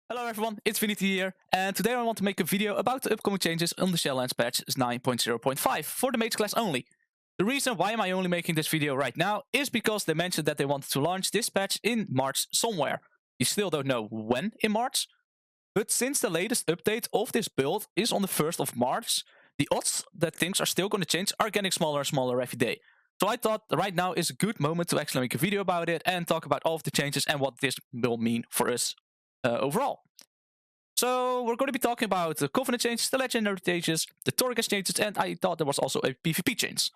Hello everyone, ItzzDivinity here, and today I want to make a video about the upcoming changes on the Shelllands patch 9.0.5 for the Mage class only. The reason why am I only making this video right now is because they mentioned that they wanted to launch this patch in March somewhere. You still don't know when in March, but since the latest update of this build is on the 1st of March, the odds that things are still going to change are getting smaller and smaller every day. So I thought right now is a good moment to actually make a video about it and talk about all of the changes and what this will mean for us overall. So we're going to be talking about the Covenant changes, the Legendary changes, the Torghast changes, and I thought there was also a PvP change.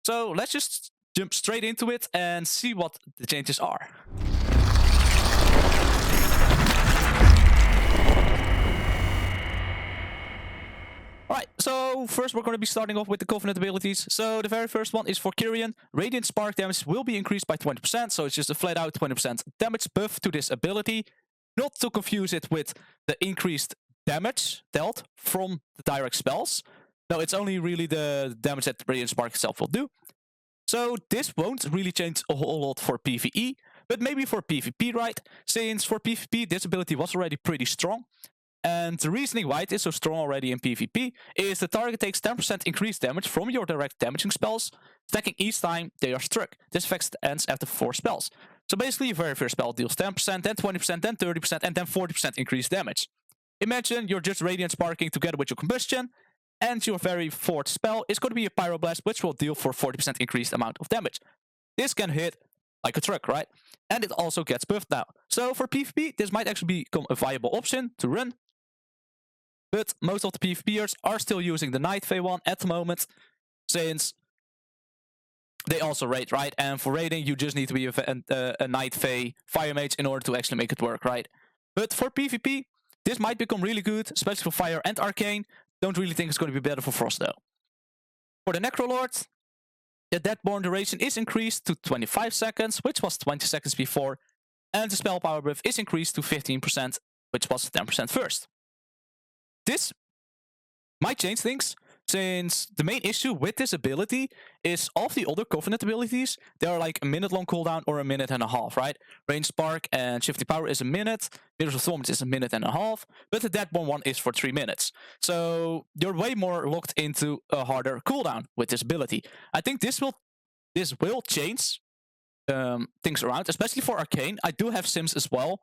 So let's just jump straight into it and see what the changes are. Alright, so first we're going to be starting off with the Covenant abilities. So the very first one is for Kyrian. Radiant Spark damage will be increased by 20%, so it's just a flat out 20% damage buff to this ability. Not to confuse it with the increased damage dealt from the direct spells. No, it's only really the damage that Radiant Spark itself will do. So this won't really change a whole lot for PvE, but maybe for PvP, right? Since for PvP this ability was already pretty strong. And the reasoning why it is so strong already in PvP is the target takes 10% increased damage from your direct damaging spells, stacking each time they are struck. This effect ends after 4 spells. So basically, your very first spell deals 10%, then 20%, then 30%, and then 40% increased damage. Imagine you're just Radiant Sparking together with your Combustion, and your very fourth spell is going to be a Pyroblast, which will deal for 40% increased amount of damage. This can hit like a truck, right? And it also gets buffed now. So for PvP, this might actually become a viable option to run. But most of the PvPers are still using the Night Fae one at the moment, since they also raid, right? And for raiding, you just need to be a Night Fae Fire Mage in order to actually make it work, right? But for PvP, this might become really good, especially for Fire and Arcane. Don't really think it's going to be better for Frost, though. For the Necrolord, the Deadborn duration is increased to 25 seconds, which was 20 seconds before. And the spell power buff is increased to 15%, which was 10% first. This might change things, since the main issue with this ability is all of the other Covenant abilities, they are like a minute long cooldown or a minute and a half, right? Range Spark and Shifting Power is a minute, Mirrors of Thorns is a minute and a half, but the Deadborn one is for 3 minutes. So you're way more locked into a harder cooldown with this ability. I think this will change things around, especially for Arcane. I do have sims as well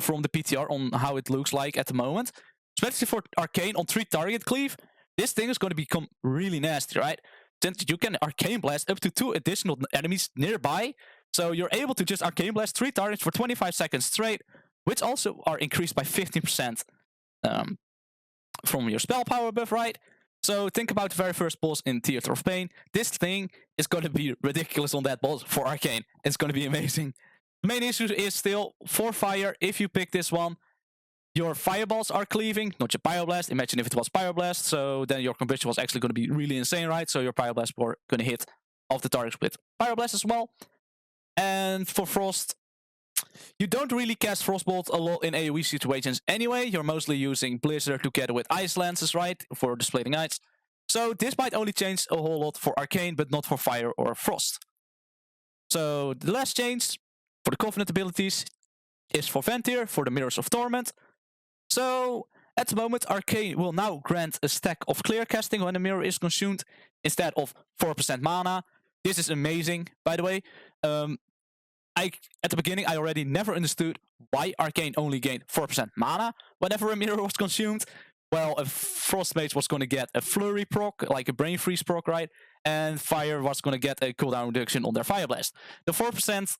from the PTR on how it looks like at the moment. Especially for Arcane on 3 target cleave, this thing is going to become really nasty, right? Since you can Arcane Blast up to 2 additional enemies nearby, so you're able to just Arcane Blast 3 targets for 25 seconds straight, which also are increased by 15% from your spell power buff, right? So think about the very first boss in Theater of Pain. This thing is going to be ridiculous on that boss for Arcane. It's going to be amazing. The main issue is still for Fire, if you pick this one, your fireballs are cleaving, not your Pyroblast. Imagine if it was Pyroblast, so then your Combustion was actually going to be really insane, right? So your Pyroblast were going to hit off the targets with Pyroblast as well. And for Frost, you don't really cast Frostbolt a lot in AoE situations anyway. You're mostly using Blizzard together with Ice Lances, right? For the Splitting Ice. So this might only change a whole lot for Arcane, but not for Fire or Frost. So the last change for the Covenant abilities is for Ventir, for the Mirrors of Torment. So, at the moment, Arcane will now grant a stack of clear casting when a mirror is consumed, instead of 4% mana. This is amazing, by the way. At the beginning, I already never understood why Arcane only gained 4% mana whenever a mirror was consumed. Well, a Frost Mage was going to get a Flurry proc, like a Brain Freeze proc, right? And Fire was going to get a cooldown reduction on their Fire Blast. The 4%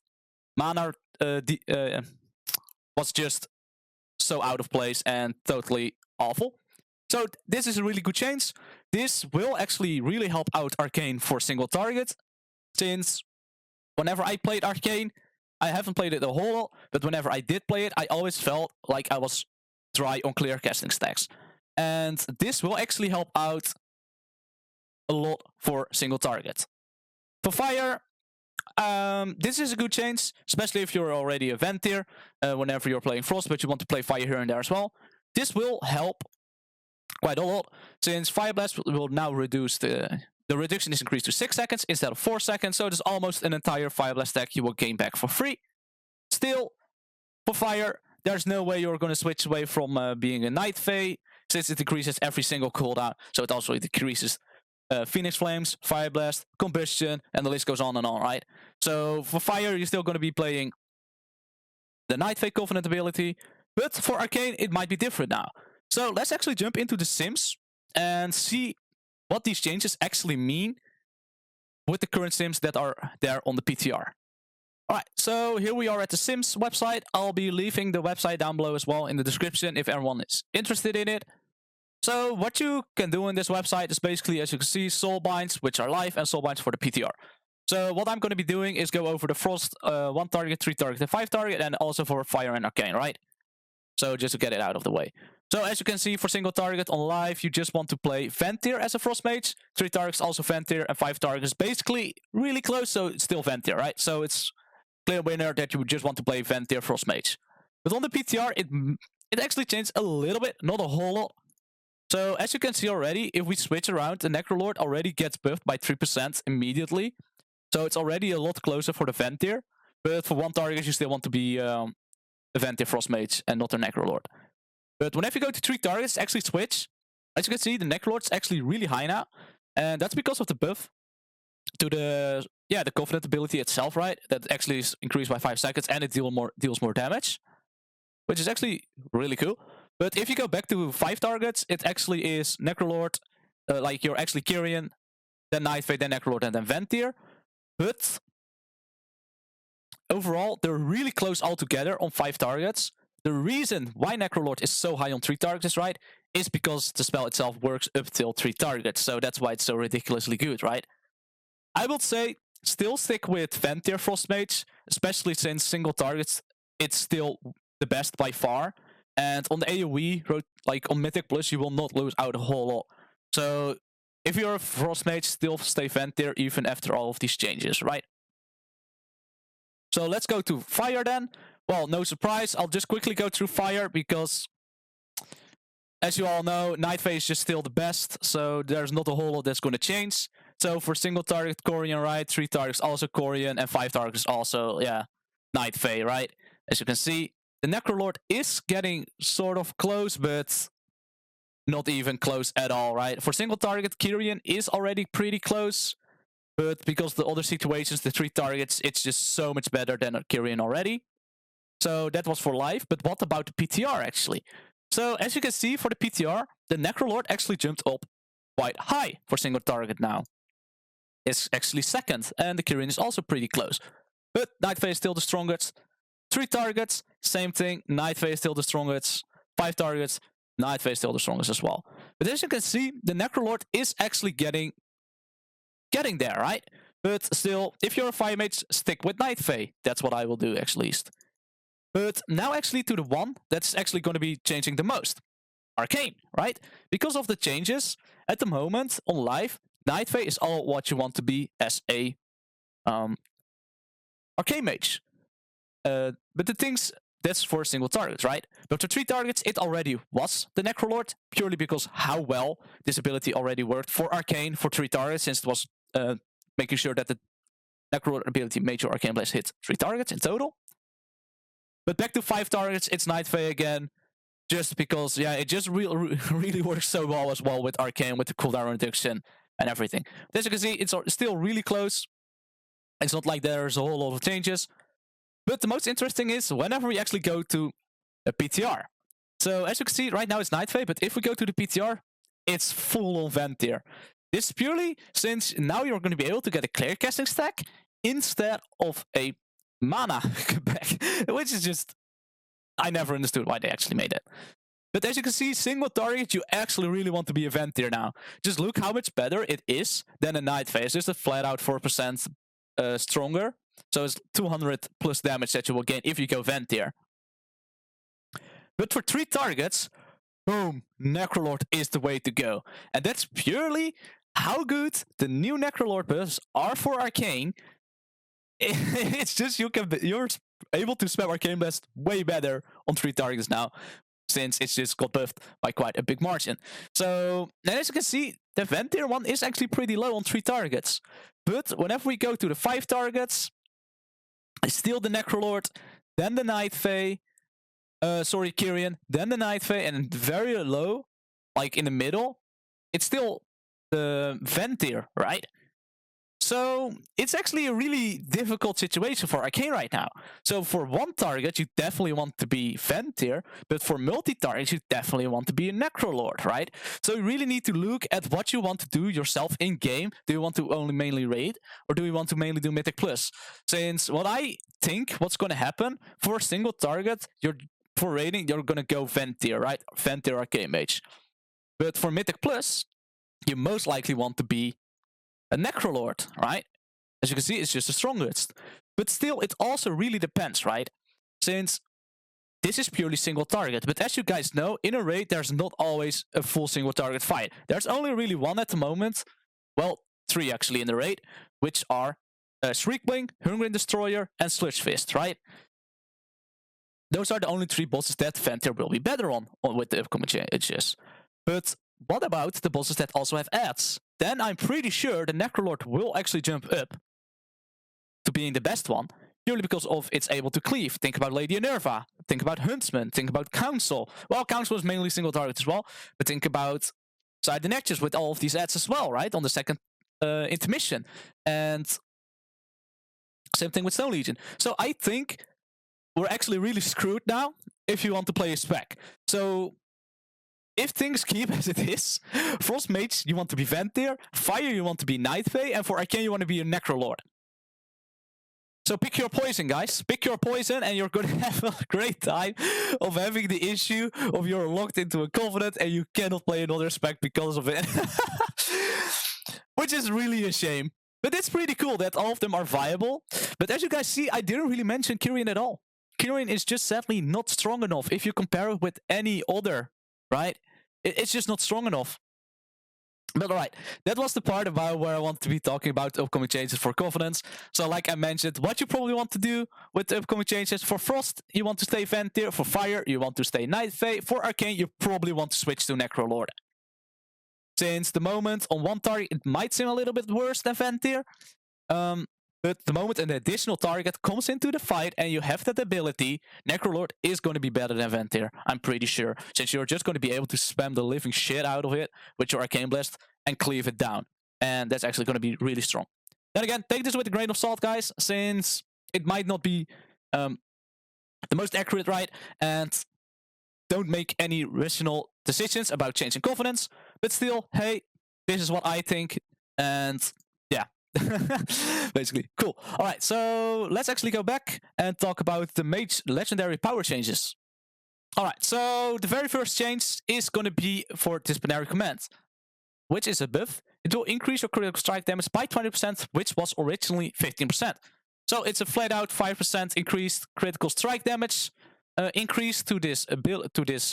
mana was just so out of place and totally awful. So this is a really good change. This will actually really help out Arcane for single target, since whenever I played Arcane, I haven't played it a whole lot, but whenever I did play it, I always felt like I was dry on clear casting stacks. And this will actually help out a lot for single target. For Fire, this is a good change, especially if you're already a Ventir, whenever you're playing Frost, but you want to play Fire here and there as well. This will help quite a lot, since Fire Blast will now reduce the reduction is increased to 6 seconds instead of 4 seconds, so there's almost an entire Fire Blast stack you will gain back for free. Still, for Fire, there's no way you're going to switch away from being a Night Fae, since it decreases every single cooldown. So it also decreases Phoenix Flames, Fire Blast, Combustion, and the list goes on and on, right? So for Fire, you're still going to be playing the Night Fae Covenant ability, but for Arcane, it might be different now. So let's actually jump into the Sims and see what these changes actually mean with the current Sims that are there on the PTR. Alright, so here we are at the Sims website. I'll be leaving the website down below as well in the description if everyone is interested in it. So what you can do in this website is basically, as you can see, soul binds, which are live, and soul binds for the PTR. So what I'm going to be doing is go over the Frost 1 target, 3 target, and 5 target, and also for Fire and Arcane, right? So just to get it out of the way. So as you can see, for single target on live, you just want to play Ventir as a Frost Mage. 3 targets also Ventir, and 5 targets basically really close, so it's still Ventir, right? So it's clear winner that you just want to play Ventir Frost Mage. But on the PTR, it actually changed a little bit, not a whole lot. So as you can see already, if we switch around, the Necrolord already gets buffed by 3% immediately. So it's already a lot closer for the Ventir. But for 1 target, you still want to be a Ventir Frost Mage and not a Necrolord. But whenever you go to 3 targets, actually switch. As you can see, the Necrolord's actually really high now. And that's because of the buff to the Covenant ability itself, right? That actually is increased by 5 seconds and it deals more damage. Which is actually really cool. But if you go back to 5 targets, it actually is Necrolord, like you're actually Kyrian, then Night Fae, then Necrolord, and then Ventir. But overall, they're really close all together on 5 targets. The reason why Necrolord is so high on 3 targets, right, is because the spell itself works up till 3 targets. So that's why it's so ridiculously good, right? I would say still stick with Ventir Frost Mage, especially since single targets, it's still the best by far. And on the AoE, like on Mythic Plus, you will not lose out a whole lot. So if you're a Frost Mage, still stay Ventir even after all of these changes, right? So let's go to Fire then. Well, no surprise, I'll just quickly go through Fire because, as you all know, Night Fae is just still the best, so there's not a whole lot that's going to change. So for single target, Corian, right? 3 targets also Corian, and 5 targets also, yeah, Night Fae, right? As you can see, the Necrolord is getting sort of close, but not even close at all, right? For single target, Kyrian is already pretty close, but because the other situations, the 3 targets, it's just so much better than Kyrian already. So that was for live, but what about the PTR actually? So as you can see, for the PTR, the Necrolord actually jumped up quite high for single target now. It's actually second, and the Kyrian is also pretty close. But Night Fae is still the strongest. 3 targets, same thing, Night Fae is still the strongest. 5 targets, Night Fae is still the strongest as well. But as you can see, the Necrolord is actually getting there, right? But still, if you're a Fire Mage, stick with Night Fae. That's what I will do, at least. But now actually to the one that's actually going to be changing the most. Arcane, right? Because of the changes, at the moment, on live, Night Fae is all what you want to be as a Arcane Mage. But the things, that's for single targets, right? But for 3 targets, it already was the Necrolord, purely because how well this ability already worked for Arcane for 3 targets, since it was making sure that the Necrolord ability made your Arcane Blast hit 3 targets in total. But back to 5 targets, it's Night Fae again, just because, yeah, it just really works so well as well with Arcane, with the cooldown reduction and everything. But as you can see, it's still really close. It's not like there's a whole lot of changes. But the most interesting is whenever we actually go to a PTR. So as you can see, right now it's Night Fae, but if we go to the PTR, it's full on Ventir. This is purely since now you're going to be able to get a clear casting stack instead of a mana back, which is just, I never understood why they actually made it. But as you can see, single target, you actually really want to be a Ventir now. Just look how much better it is than a Night Fae. It's just a flat out 4% stronger. So it's 200 plus damage that you will gain if you go Ventir. But for 3 targets, boom, Necrolord is the way to go. And that's purely how good the new Necrolord buffs are for Arcane. It's just you're able to spam Arcane Blast way better on 3 targets now, since it's just got buffed by quite a big margin. So, and as you can see, the Ventir one is actually pretty low on 3 targets. But whenever we go to the 5 targets, it's still the Necrolord, then the Night Fae, sorry, Kyrian, then the Night Fae, and very low, like in the middle, it's still the Ventir, right? So it's actually a really difficult situation for Arcane right now. So for one target, you definitely want to be Ventir, but for multi-targets, you definitely want to be a Necrolord, right? So you really need to look at what you want to do yourself in-game. Do you want to only mainly raid, or do you want to mainly do Mythic Plus? Since what I think what's going to happen, for a single target, for raiding, you're going to go Ventir, right? Ventir Arcane Mage. But for Mythic Plus, you most likely want to be a Necrolord, right? As you can see, it's just the strongest. But still, it also really depends, right? Since this is purely single target. But as you guys know, in a raid, there's not always a full single target fight. There's only really one at the moment. Well, 3 actually in the raid, which are Shriekbling, Hungering Destroyer, and Sludge Fist, right? Those are the only 3 bosses that Ventir will be better on with the upcoming changes. But what about the bosses that also have adds? Then I'm pretty sure the Necrolord will actually jump up to being the best one, purely because of it's able to cleave. Think about Lady Enerva, think about Huntsman, think about Council. Well, Council is mainly single target as well, but think about Side the Nexus with all of these adds as well, right? On the second intermission. And same thing with Stone Legion. So I think we're actually really screwed now if you want to play a spec. So if things keep as it is, Frost Mage, you want to be Ventir, Fire, you want to be Night Fae, and for Arcane, you want to be a Necrolord. So pick your poison, guys. Pick your poison, and you're going to have a great time of having the issue of you're locked into a Covenant and you cannot play another spec because of it. Which is really a shame. But it's pretty cool that all of them are viable. But as you guys see, I didn't really mention Kyrian at all. Kyrian is just sadly not strong enough if you compare it with any other, right? It's just not strong enough. But alright, that was the part about where I want to be talking about upcoming changes for Covenants. So like I mentioned, what you probably want to do with the upcoming changes. For Frost, you want to stay Ventir. For Fire, you want to stay Night Fae. For Arcane, you probably want to switch to Necrolord. Since the moment on one target, it might seem a little bit worse than Ventir. But the moment an additional target comes into the fight and you have that ability, Necrolord is going to be better than Ventir, I'm pretty sure. Since you're just going to be able to spam the living shit out of it with your Arcane Blast and cleave it down. And that's actually going to be really strong. Then again, take this with a grain of salt, guys, since it might not be the most accurate, right? And don't make any rational decisions about changing Covenants. But still, hey, this is what I think. And yeah. Basically, cool. All right, so let's actually go back and talk about the Mage legendary power changes. All right, so the very first change is going to be for Disciplinary Command, which is a buff. It will increase your critical strike damage by 20%, which was originally 15%. So it's a flat out 5% increased critical strike damage increase to this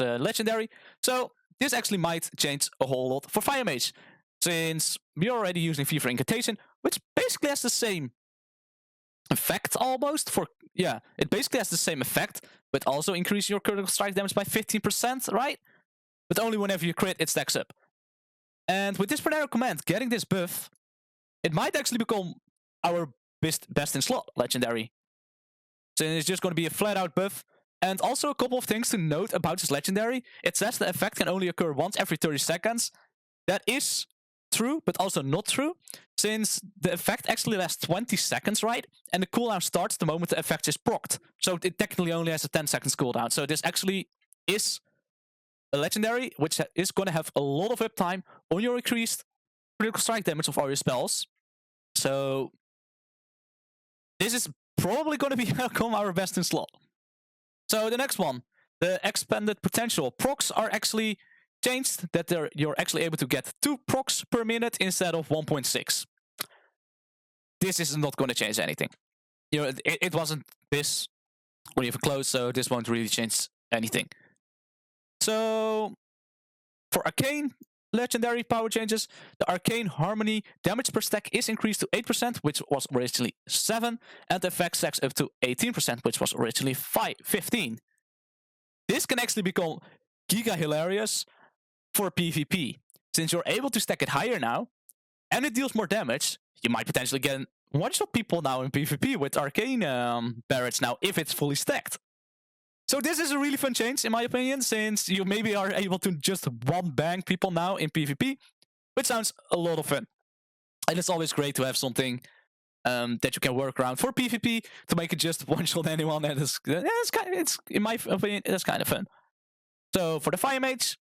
legendary. So this actually might change a whole lot for Fire Mage, since we're already using Fever Incantation, which basically has the same effect almost. It basically has the same effect, but also increase your critical strike damage by 15%, right? But only whenever you crit, it stacks up. And with this Disciplinary Command getting this buff, it might actually become our best in slot legendary. So it's just going to be a flat out buff. And also a couple of things to note about this legendary. It says the effect can only occur once every 30 seconds. That is true, but also not true, since the effect actually lasts 20 seconds, right? And the cooldown starts the moment the effect is procced. So it technically only has a 10 seconds cooldown. So this actually is a legendary, which is going to have a lot of uptime on your increased critical strike damage of all your spells. So this is probably going to become our best in slot. So the next one, the expanded potential. Procs are actually changed, that you're actually able to get 2 procs per minute instead of 1.6. This is not going to change anything. You know, it wasn't this or even close, so this won't really change anything. So for Arcane legendary power changes, the Arcane Harmony damage per stack is increased to 8%, which was originally 7%, and the effect stacks up to 18%, which was originally 15%. This can actually become giga hilarious for PvP, since you're able to stack it higher now, and it deals more damage. You might potentially get one-shot people now in PvP with Arcane barrets now, if it's fully stacked. So this is a really fun change, in my opinion, since you maybe are able to just one-bang people now in PvP, which sounds a lot of fun. And it's always great to have something that you can work around for PvP to make it just one-shot anyone. And it's in my opinion, it's kind of fun. So for the Fire Mage,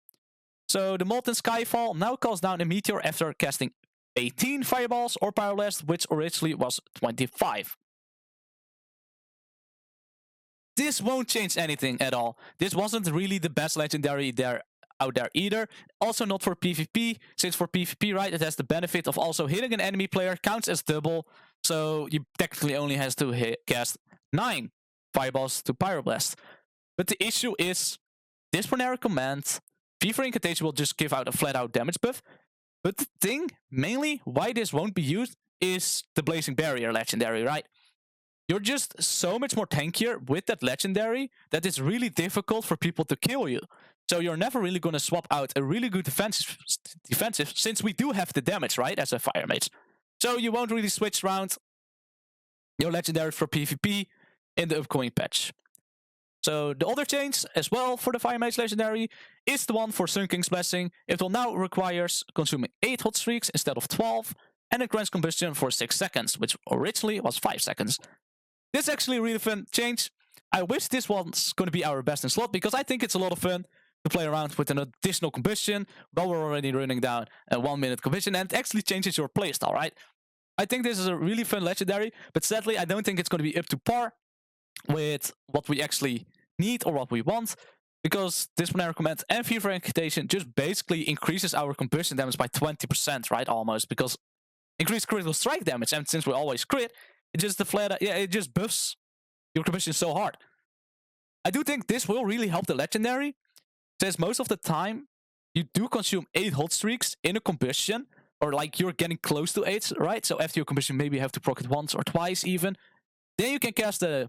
so the Molten Skyfall now calls down a meteor after casting 18 fireballs or pyroblast, which originally was 25. This won't change anything at all. This wasn't really the best legendary out there either. Also not for PvP, since for PvP, right, it has the benefit of also hitting an enemy player, counts as double, so you technically only has to cast 9 fireballs to pyroblast. But the issue is, this binary command, Fever Incantation will just give out a flat out damage buff. But the thing, mainly, why this won't be used is the Blazing Barrier legendary, right? You're just so much more tankier with that legendary that it's really difficult for people to kill you. So you're never really going to swap out a really good defensive, since we do have the damage, right, as a Fire Mage. So you won't really switch around your legendary for PvP in the upcoming patch. So the other change as well for the Fire Mage legendary is the one for Sun King's Blessing. It will now requires consuming 8 hot streaks instead of 12, and it grants combustion for 6 seconds, which originally was 5 seconds. This is actually a really fun change. I wish this one's going to be our best in slot, because I think it's a lot of fun to play around with an additional combustion while we're already running down a 1-minute combustion, and it actually changes your playstyle, right? I think this is a really fun legendary, but sadly I don't think it's going to be up to par with what we actually need or what we want, because this binary command and Fever Incantation just basically increases our combustion damage by 20%, right? Almost, because increased critical strike damage, and since we always crit, it just it just buffs your combustion so hard. I do think this will really help the legendary, since most of the time you do consume 8 hot streaks in a combustion, or like you're getting close to 8, right? So after your combustion, maybe you have to proc it once or twice even. Then you can cast the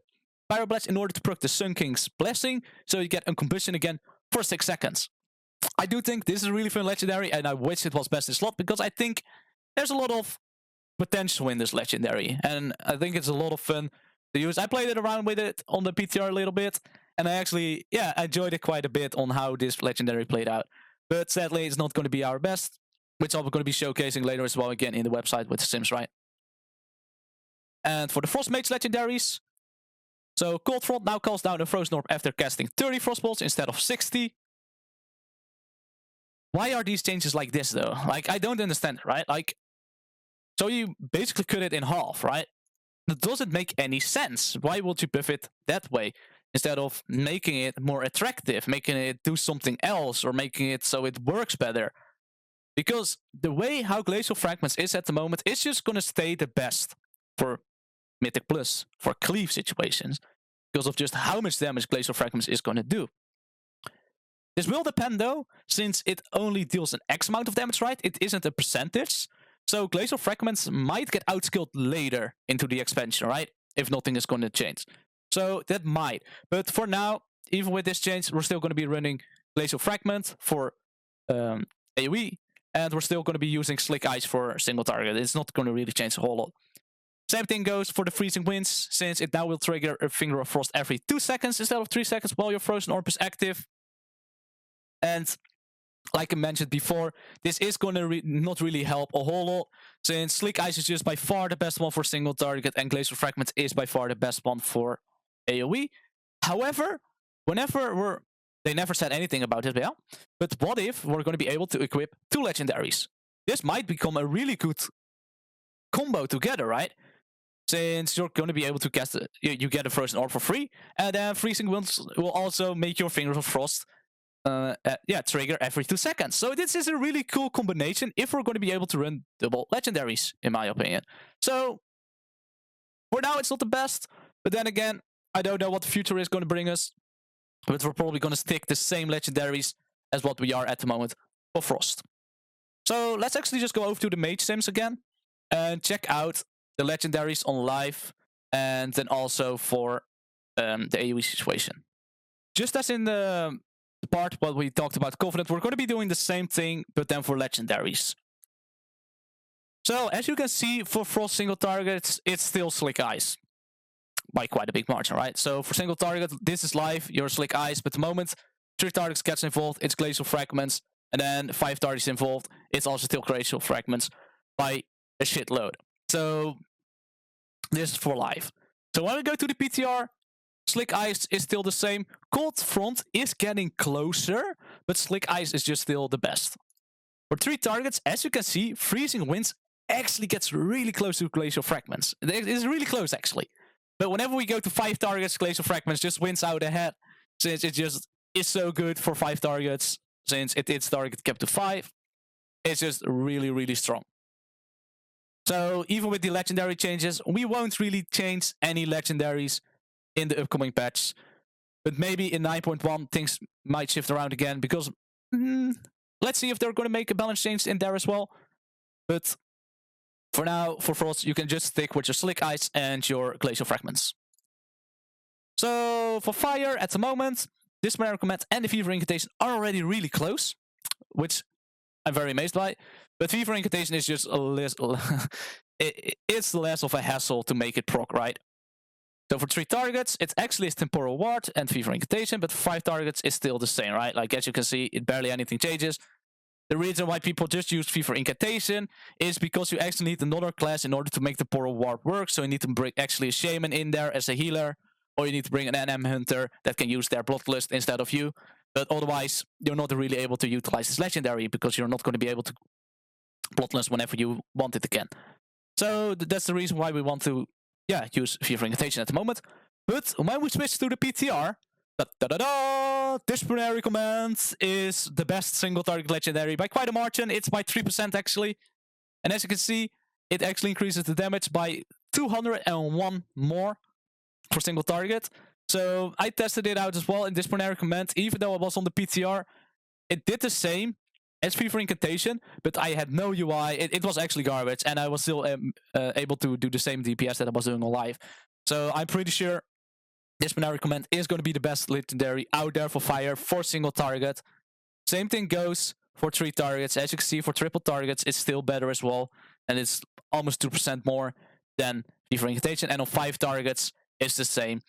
Pyroblast in order to proc the Sun King's Blessing, so you get a combustion again for 6 seconds. I do think this is a really fun legendary, and I wish it was best in slot, because I think there's a lot of potential in this legendary, and I think it's a lot of fun to use. I played it around with it on the PTR a little bit, and I actually, enjoyed it quite a bit on how this legendary played out. But sadly, it's not going to be our best, which I'm going to be showcasing later as well, again, in the website with the Sims, right? And for the Frost Mage legendaries, so Cold Front now calls down a Frozen Orb after casting 30 Frostbolts instead of 60. Why are these changes like this, though? Like, I don't understand it, right? Like, so you basically cut it in half, right? That doesn't make any sense. Why would you buff it that way, instead of making it more attractive, making it do something else, or making it so it works better? Because the way how Glacial Fragments is at the moment is just going to stay the best for Mythic Plus, for cleave situations, because of just how much damage Glacial Fragments is going to do. This will depend, though, since it only deals an X amount of damage, right? It isn't a percentage. So Glacial Fragments might get outskilled later into the expansion, right? If nothing is going to change. So that might. But for now, even with this change, we're still going to be running Glacial Fragment for AoE. And we're still going to be using Slick Ice for single target. It's not going to really change a whole lot. Same thing goes for the Freezing Winds, since it now will trigger a Finger of Frost every 2 seconds instead of 3 seconds while your Frozen Orb is active. And like I mentioned before, this is going to not really help a whole lot, since Slick Ice is just by far the best one for single target, and Glacial Fragments is by far the best one for AoE. However, they never said anything about it, but what if we're going to be able to equip 2 legendaries? This might become a really good combo together, right? Since you're going to be able to cast you get a Frozen Orb for free, and then Freezing Winds will also make your Fingers of Frost trigger every 2 seconds. So this is a really cool combination if we're going to be able to run double legendaries, in my opinion. So for now, it's not the best, but then again, I don't know what the future is going to bring us, but we're probably going to stick the same legendaries as what we are at the moment for Frost. So let's actually just go over to the Mage Sims again and check out the legendaries on live, and then also for the AoE situation. Just as in the part what we talked about Covenant, we're going to be doing the same thing, but then for legendaries. So as you can see, for Frost single targets, it's still Slick Ice. by quite a big margin, right? So for single target, this is live, your Slick Ice, but the moment 3 targets gets involved, it's Glacial Fragments, and then 5 targets involved, it's also still Glacial Fragments by a shitload. So this is for live. So when we go to the PTR, Slick Ice is still the same. Cold Front is getting closer, but Slick Ice is just still the best. For 3 targets, as you can see, Freezing Winds actually gets really close to Glacial Fragments. It is really close, actually. But whenever we go to 5 targets, Glacial Fragments just wins out ahead, since it just is so good for 5 targets, since its target kept to 5. It's just really, really strong. So even with the legendary changes, we won't really change any legendaries in the upcoming patch. But maybe in 9.1 things might shift around again, because let's see if they're going to make a balance change in there as well. But for now, for Frost, you can just stick with your Slick Ice and your Glacial Fragments. So for Fire, at the moment, Disciplinary Command and the Fever Incantation are already really close, which I'm very amazed by. But Fever Incantation is just a less, it's less of a hassle to make it proc, right? So for 3 targets, it's actually a Temporal Ward and Fever Incantation, but for 5 targets, it's still the same, right? Like, as you can see, it barely anything changes. The reason why people just use Fever Incantation is because you actually need another class in order to make the Temporal Ward work. So you need to bring actually a Shaman in there as a healer, or you need to bring an NM Hunter that can use their Bloodlust instead of you. But otherwise, you're not really able to utilize this legendary, because you're not going to be able to Bloodlust whenever you want it again. So that's the reason why we want to, use Fever Incantation at the moment. But when we switch to the PTR, Disciplinary Command is the best single target legendary by quite a margin. It's by 3% actually. And as you can see, it actually increases the damage by 201 more for single target. So I tested it out as well in Disciplinary Command. Even though I was on the PTR, it did the same as Fever Incantation, but I had no UI. It was actually garbage, and I was still able to do the same DPS that I was doing on live. So I'm pretty sure Disciplinary Command is going to be the best legendary out there for Fire, for single target. Same thing goes for 3 targets. As you can see, for triple targets, it's still better as well, and it's almost 2% more than Fever Incantation, and on 5 targets, it's the same.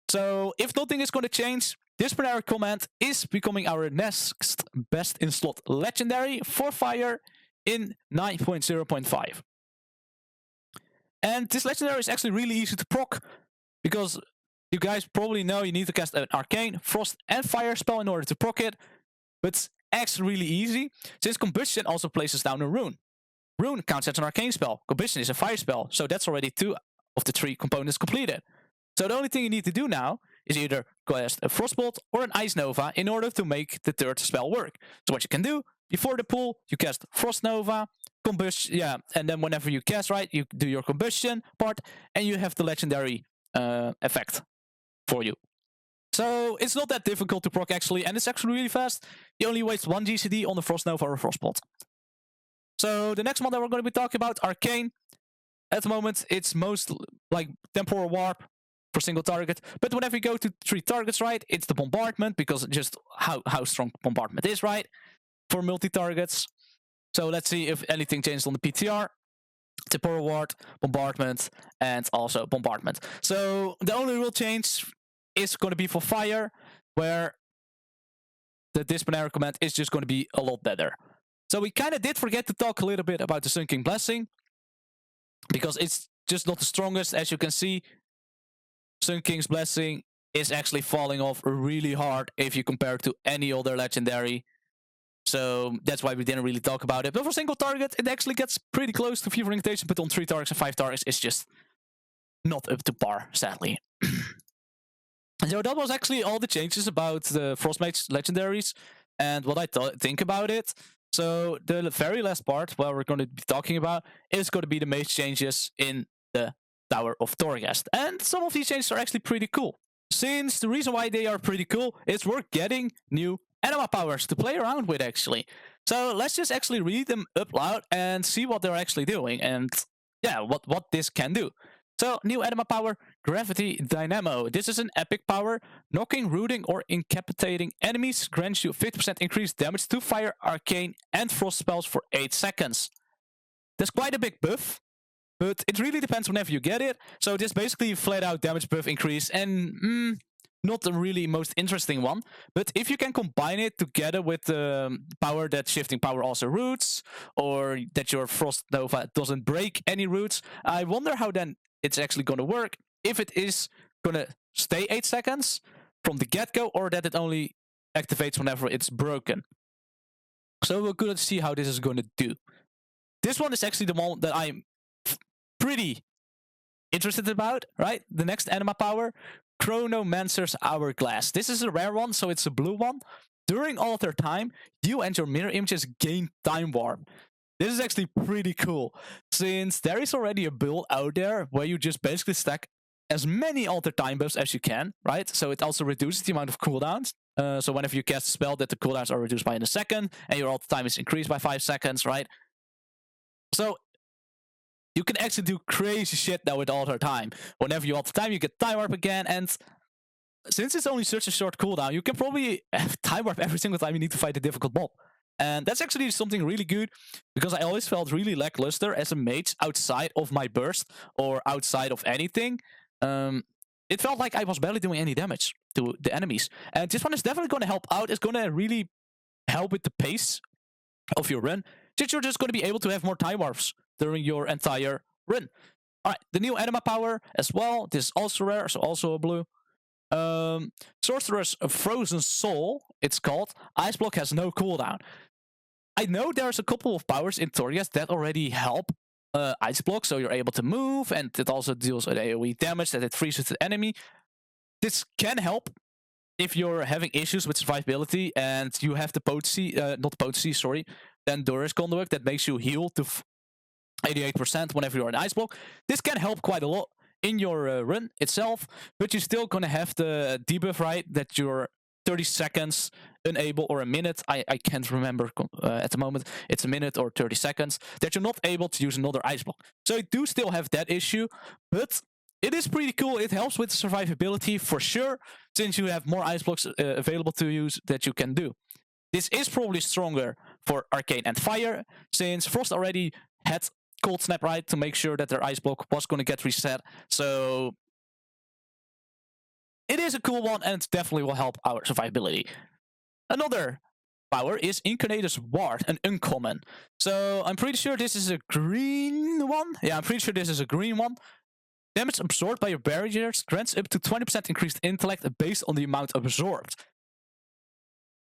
So if nothing is going to change, Disciplinary Command is becoming our next best in slot legendary for Fire in 9.0.5. And this legendary is actually really easy to proc, because you guys probably know you need to cast an Arcane, Frost, and Fire spell in order to proc it. But it's actually really easy, since Combustion also places down a Rune. Rune counts as an Arcane spell. Combustion is a Fire spell, so that's already 2 of the 3 components completed. So the only thing you need to do now is either cast a Frostbolt or an Ice Nova in order to make the 3rd spell work. So what you can do, before the pull, you cast Frost Nova, Combustion, and then whenever you cast, right, you do your Combustion part, and you have the legendary effect for you. So it's not that difficult to proc actually, and it's actually really fast. You only waste 1 GCD on the Frost Nova or a Frostbolt. So the next one that we're going to be talking about, Arcane. At the moment, it's most like Temporal Warp for single target, but whenever you go to 3 targets, right, it's the Bombardment, because just how strong Bombardment is, right, for multi-targets. So let's see if anything changed on the PTR. Temporal Ward, Bombardment, and also Bombardment. So the only real change is going to be for Fire, where the Disciplinary Command is just going to be a lot better. So we kind of did forget to talk a little bit about the Sun King Blessing, because it's just not the strongest. As you can see, Sun King's Blessing is actually falling off really hard if you compare it to any other legendary. So that's why we didn't really talk about it. But for single target, it actually gets pretty close to Fever Incantation, but on 3 targets and 5 targets, it's just not up to par, sadly. So that was actually all the changes about the Frostmage legendaries and what I think about it. So the very last part, what we're going to be talking about, is going to be the Mage changes in the Tower of Torghast. And some of these changes are actually pretty cool, since the reason why they are pretty cool is we're getting new anima powers to play around with, actually. So let's just actually read them up loud and see what they're actually doing, and what this can do. So, new anima power, Gravity Dynamo. This is an epic power. Knocking, rooting, or incapacitating enemies grants you 50% increased damage to Fire, Arcane, and Frost spells for 8 seconds. That's quite a big buff. but it really depends whenever you get it. So this basically flat out damage buff increase, and not the really most interesting one. But if you can combine it together with the power that shifting power also roots, or that your Frost Nova doesn't break any roots, I wonder how then it's actually going to work. If it is going to stay 8 seconds from the get-go, or that it only activates whenever it's broken. So we're going to see how this is going to do. This one is actually the one that I'm pretty interested about, right? The next anima power, Chronomancer's Hourglass. This is a rare one, so it's a blue one. During alter time, you and your mirror images gain time warp. This is actually pretty cool, since there is already a build out there where you just basically stack as many alter time buffs as you can, right? So it also reduces the amount of cooldowns. So whenever you cast a spell, that the cooldowns are reduced by a second, and your alter time is increased by 5 seconds, right? So you can actually do crazy shit now with alter time. Whenever you alter time, you get time warp again, and since it's only such a short cooldown, you can probably have time warp every single time you need to fight a difficult mob. And that's actually something really good, because I always felt really lackluster as a mage outside of my burst or outside of anything. It felt like I was barely doing any damage to the enemies. And this one is definitely going to help out. It's going to really help with the pace of your run, since you're just going to be able to have more time warps during your entire run. Alright, the new anima power as well. This is also rare, so also a blue. Sorcerer's Frozen Soul, it's called. Ice Block has no cooldown. I know there's a couple of powers in Torghast that already help Ice Block, so you're able to move, and it also deals with AoE damage that it freezes the enemy. This can help if you're having issues with survivability and you have the potency, the Endurance Conduit that makes you heal to 88% whenever you're in Ice Block. This can help quite a lot in your run itself, but you're still gonna have the debuff, right? That you're 30 seconds unable, or a minute, I can't remember at the moment, it's a minute or 30 seconds, that you're not able to use another Ice Block. So you do still have that issue, but it is pretty cool. It helps with survivability for sure, since you have more Ice Blocks available to use that you can do. This is probably stronger for Arcane and Fire, since Frost already had Cold Snap, right, to make sure that their Ice Block was going to get reset. So it is a cool one, and it definitely will help our survivability. Another power is Incarnator's Ward, an uncommon. So I'm pretty sure this is a green one. Yeah, I'm pretty sure this is a green one. Damage absorbed by your barriers grants up to 20% increased intellect based on the amount absorbed.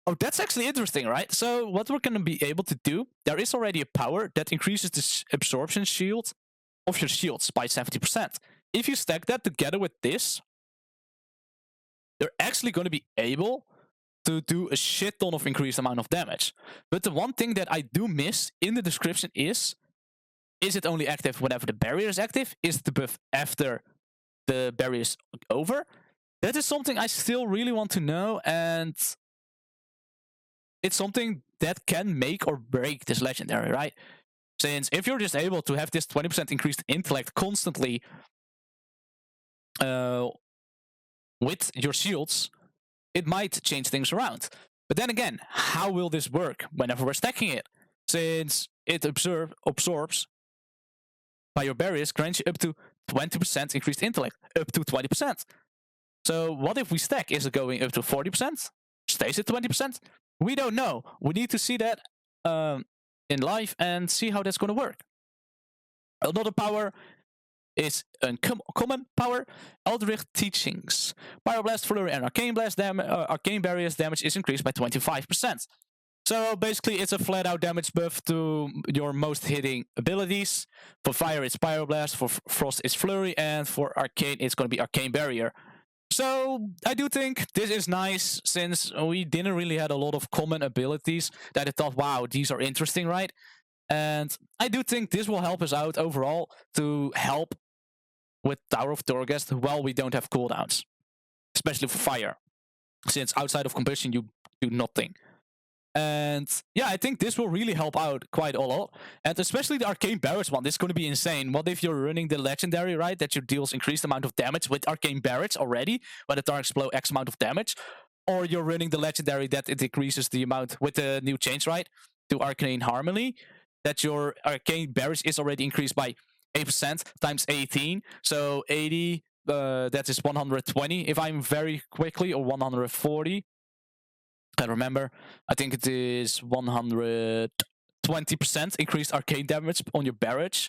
Oh, that's actually interesting, right? So what we're going to be able to do, there is already a power that increases the absorption shield of your shields by 70%. If you stack that together with this, you're actually going to be able to do a shit ton of increased amount of damage. But the one thing that I do miss in the description is it only active whenever the barrier is active? Is the buff after the barrier is over? That is something I still really want to know, and it's something that can make or break this legendary, right? Since if you're just able to have this 20% increased intellect constantly with your shields, it might change things around. But then again, how will this work whenever we're stacking it? Since it absorbs by your barriers, grants you up to 20% increased intellect, up to 20%. So what if we stack? Is it going up to 40%? Stays at 20%? We don't know. We need to see that in live and see how that's going to work. Another power is a common power, Eldritch Teachings. Pyroblast, Flurry, and Arcane Blast Arcane Barriers damage is increased by 25%. So basically, it's a flat-out damage buff to your most hitting abilities. For Fire, it's Pyroblast. For Frost, it's Flurry. And for Arcane, it's going to be Arcane Barrier. So I do think this is nice, since we didn't really have a lot of common abilities that I thought, wow, these are interesting, right? And I do think this will help us out overall to help with Tower of Torghast while we don't have cooldowns, especially for Fire, since outside of combustion you do nothing. And yeah, I think this will really help out quite a lot. And especially the Arcane Barrage one, this is going to be insane. What if you're running the legendary, right, that you deals increased amount of damage with Arcane Barrage already, when the targets blow X amount of damage? Or you're running the legendary that it increases the amount with the new change, right, to Arcane Harmony, that your Arcane Barrage is already increased by 8% times 18. So 80, that is 120 if I'm very quickly, or 140. Can't remember. I think it is 120% increased arcane damage on your barrage.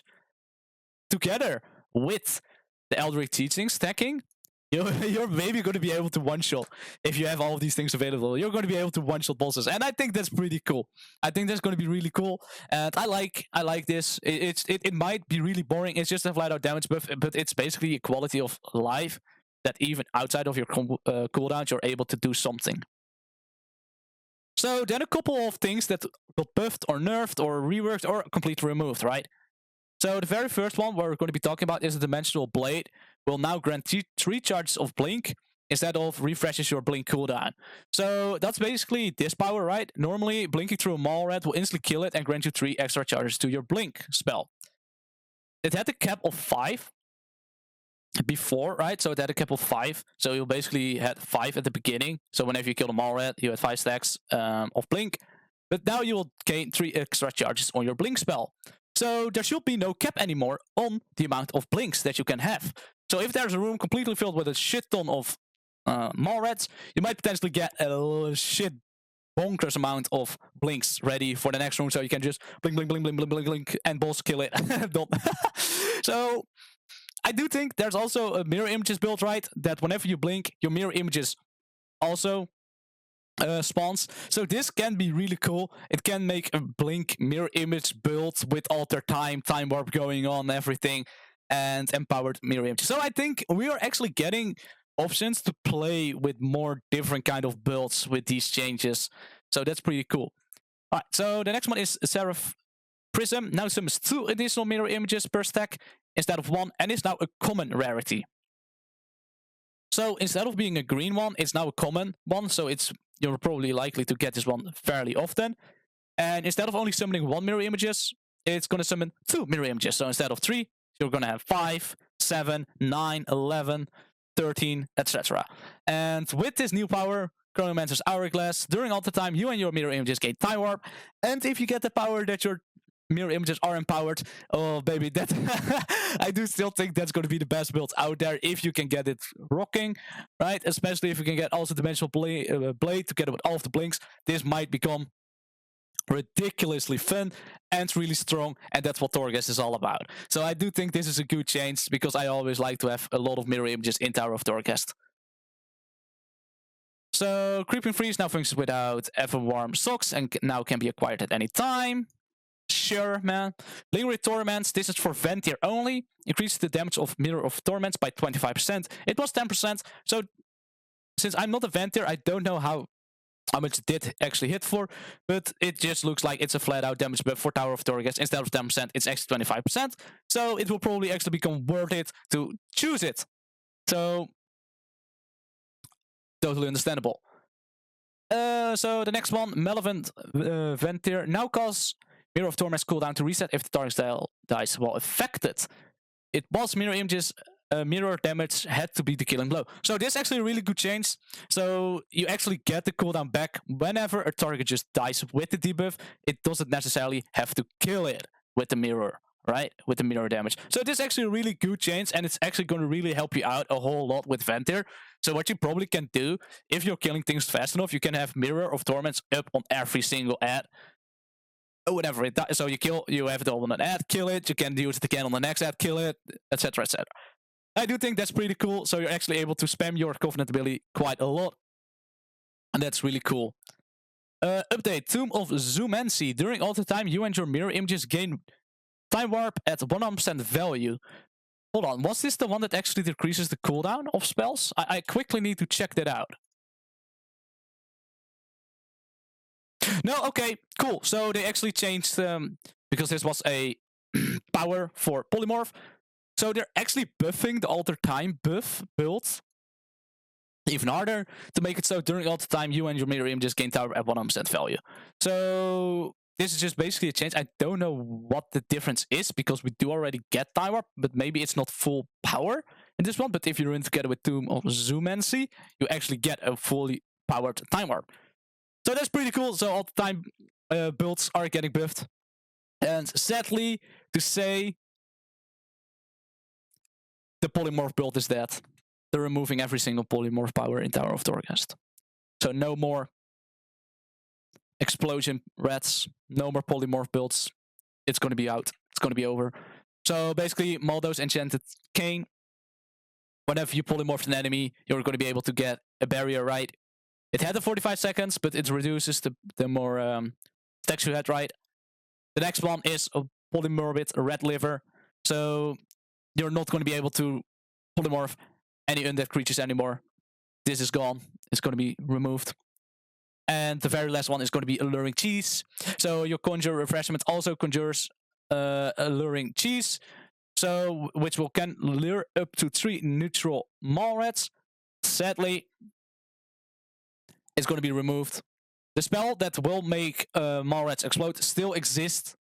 Together with the Eldritch Teaching stacking, you're maybe going to be able to one-shot. If you have all of these things available, you're going to be able to one-shot bosses, and I think that's pretty cool. I think that's going to be really cool, and I like this. It might be really boring. It's just a flat-out damage buff, but it's basically a quality of life that even outside of your cooldowns, you're able to do something. So then a couple of things that got buffed or nerfed or reworked or completely removed, right? So the very first one we're going to be talking about is the Dimensional Blade. Will now grant 3 charges of Blink instead of refreshes your Blink cooldown. So that's basically this power, right? Normally, blinking through a Maul Rat will instantly kill it and grant you 3 extra charges to your Blink spell. It had a cap of 5 before, right? So it had a cap of 5. So you basically had 5 at the beginning. So whenever you kill a Maul Rat, you had 5 stacks of Blink. But now you will gain 3 extra charges on your Blink spell. So there should be no cap anymore on the amount of blinks that you can have. So if there's a room completely filled with a shit ton of Maul Rats, you might potentially get a shit bonkers amount of blinks ready for the next room. So you can just blink, blink, blink, blink, blink, blink, blink, and boss kill it. So I do think there's also a mirror images build, right? That whenever you blink, your mirror images also spawns. So this can be really cool. It can make a blink mirror image build with alter time warp going on, everything, and empowered mirror images. So I think we are actually getting options to play with more different kind of builds with these changes. So that's pretty cool. All right, so the next one is Seraph Prism. Now summons 2 additional mirror images per stack instead of 1, and is now a common rarity. So instead of being a green one, it's now a common one. So you're probably likely to get this one fairly often. And instead of only summoning 1 mirror images, it's going to summon 2 mirror images. So instead of 3, you're going to have 5, 7, 9, 11, 13, etc. And with this new power, Chronomancer's Hourglass, during all the time, you and your mirror images gain time warp. And if you get the power that your mirror images are empowered, oh baby, that I do still think that's going to be the best build out there if you can get it rocking, right? Especially if you can get also Dimensional Blade together with all of the blinks. This might become ridiculously fun and really strong, and that's what Torghast is all about. So I do think this is a good change, because I always like to have a lot of mirror images in Tower of Torghast. So Creeping Freeze now functions without Everwarm Socks and now can be acquired at any time. Sure, man. Lingering Torments, this is for Ventir only. Increases the damage of Mirror of Torments by 25%. It was 10%, so since I'm not a Ventir, I don't know how much it did actually hit for, but it just looks like it's a flat-out damage buff for Tower of Torghast. Instead of 10%, it's actually 25%, so it will probably actually become worth it to choose it. So, totally understandable. So the next one, Malevolent Ventir, now causes Mirror of Torments cooldown to reset if the target style dies while affected. It was mirror images, mirror damage had to be the killing blow. So this is actually a really good change. So you actually get the cooldown back whenever a target just dies with the debuff. It doesn't necessarily have to kill it with the mirror, right? With the mirror damage. So this is actually a really good change, and it's actually going to really help you out a whole lot with Ventir. So what you probably can do, if you're killing things fast enough, you can have Mirror of Torments up on every single ad. Whenever it dies, so you have it all on an ad, kill it, you can use it again on the next ad, kill it, etc, etc. I do think that's pretty cool, so you're actually able to spam your Covenant ability quite a lot, and that's really cool. Update, Tomb of Zoomancy. During all the time, you and your mirror images gain time warp at 100% value. Hold on, was this the one that actually decreases the cooldown of spells? I quickly need to check that out. No, okay, cool. So they actually changed, because this was a power for Polymorph. So they're actually buffing the Alter Time buff build even harder to make it so during all the time you and your mirror images gain tower at 100% value. So this is just basically a change. I don't know what the difference is, because we do already get time warp, but maybe it's not full power in this one. But if you run together with Tomb of Zoomancy, you actually get a fully powered time warp. So that's pretty cool. So all the time builds are getting buffed. And sadly to say, the polymorph build is dead. They're removing every single polymorph power in Tower of Torghast. So no more explosion rats, no more polymorph builds. It's going to be out. It's going to be over. So basically, Maldo's Enchanted Cane, whenever you polymorph an enemy, you're going to be able to get a barrier, right? It had the 45 seconds, but it reduces the more stacks you had, right? The next one is a Polymorbid Red Liver. So you're not going to be able to polymorph any undead creatures anymore. This is gone. It's going to be removed. And the very last one is going to be Alluring Cheese. So your Conjure Refreshment also conjures Alluring Cheese. So, which can lure up to 3 neutral mall rats. Sadly, it's going to be removed. The spell that will make mall rats explode still exists.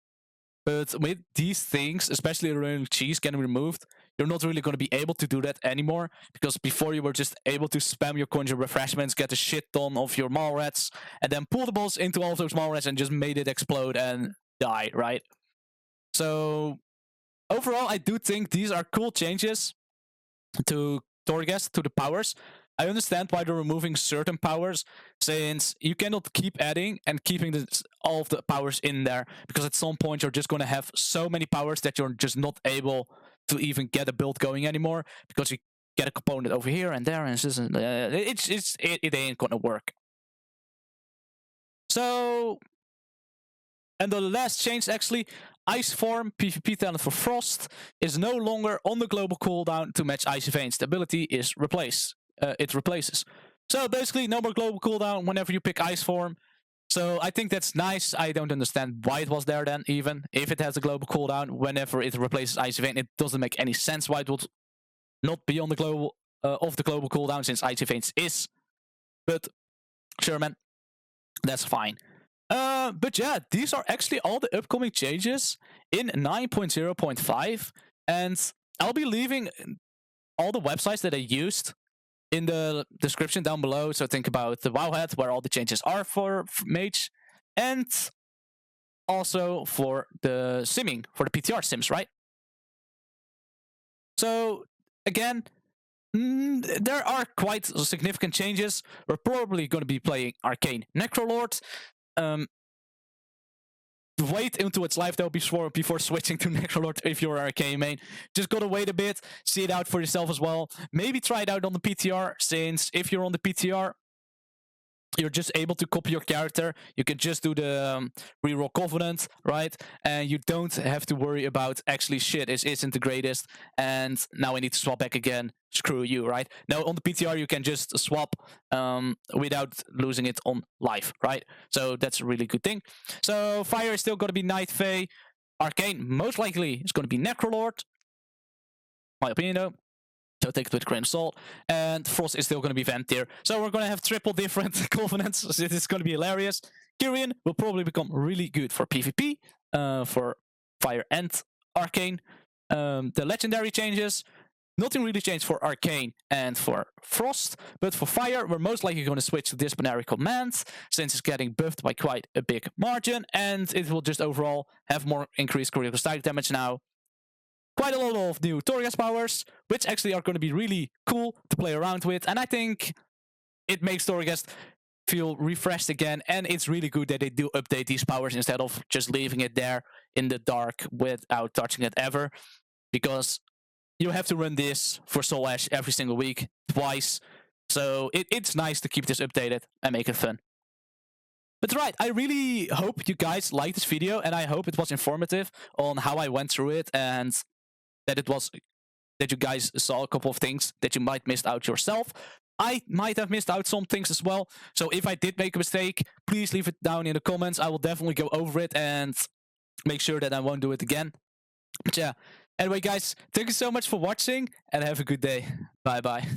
But with these things, especially Alluring Cheese getting removed, you're not really going to be able to do that anymore. Because before you were just able to spam your Conjure Refreshments, get a shit ton of your mall rats, and then pull the balls into all of those mall rats and just made it explode and die, right? So overall, I do think these are cool changes to Torghast, to the powers. I understand why they're removing certain powers, since you cannot keep adding and keeping all of the powers in there, because at some point you're just going to have so many powers that you're just not able to even get a build going anymore, because you get a component over here and there, and it ain't gonna work. So, and the last change actually, Ice Form PvP talent for Frost is no longer on the global cooldown to match Icy Veins. The ability is it replaces. So basically, no more global cooldown whenever you pick Ice Form. So I think that's nice. I don't understand why it was there then, even if it has a global cooldown whenever it replaces Icy Vein. It doesn't make any sense why it would not be on the global global cooldown, since Icy Veins is. But sure, man, that's fine. But yeah, these are actually all the upcoming changes in 9.0.5, and I'll be leaving all the websites that I used in the description down below. So think about the Wowhead, where all the changes are for Mage, and also for the simming, for the PTR sims, right? So again, there are quite significant changes. We're probably going to be playing Arcane Necrolord. Wait until it's live though before switching to Necrolord if you're an Arcane main. Just gotta wait a bit, see it out for yourself as well. Maybe try it out on the PTR, since if you're on the PTR, you're just able to copy your character. You can just do the reroll Covenant, right? And you don't have to worry about actually shit, it isn't the greatest, and now I need to swap back again. Screw you, right? Now on the PTR you can just swap without losing it on live, right? So that's a really good thing. So Fire is still going to be Night Fae. Arcane most likely is going to be Necrolord. My opinion though. So take it with a grain of salt. And Frost is still going to be Vampire. So we're going to have triple different Covenants. It is going to be hilarious. Kyrian will probably become really good for PvP, for Fire and Arcane. The legendary changes, nothing really changed for Arcane and for Frost. But for Fire, we're most likely going to switch to Disciplinary Command, since it's getting buffed by quite a big margin. And it will just overall have more increased critical strike damage now. Quite a lot of new Torghast powers, which actually are going to be really cool to play around with. And I think it makes Torghast feel refreshed again. And it's really good that they do update these powers instead of just leaving it there in the dark without touching it ever. Because you have to run this for Soul Ash every single week, twice. So it's nice to keep this updated and make it fun. But right, I really hope you guys liked this video, and I hope it was informative on how I went through it, and that you guys saw a couple of things that you might missed out yourself. I might have missed out some things as well. So if I did make a mistake, please leave it down in the comments. I will definitely go over it and make sure that I won't do it again. But yeah, anyway guys, thank you so much for watching and have a good day. Bye bye.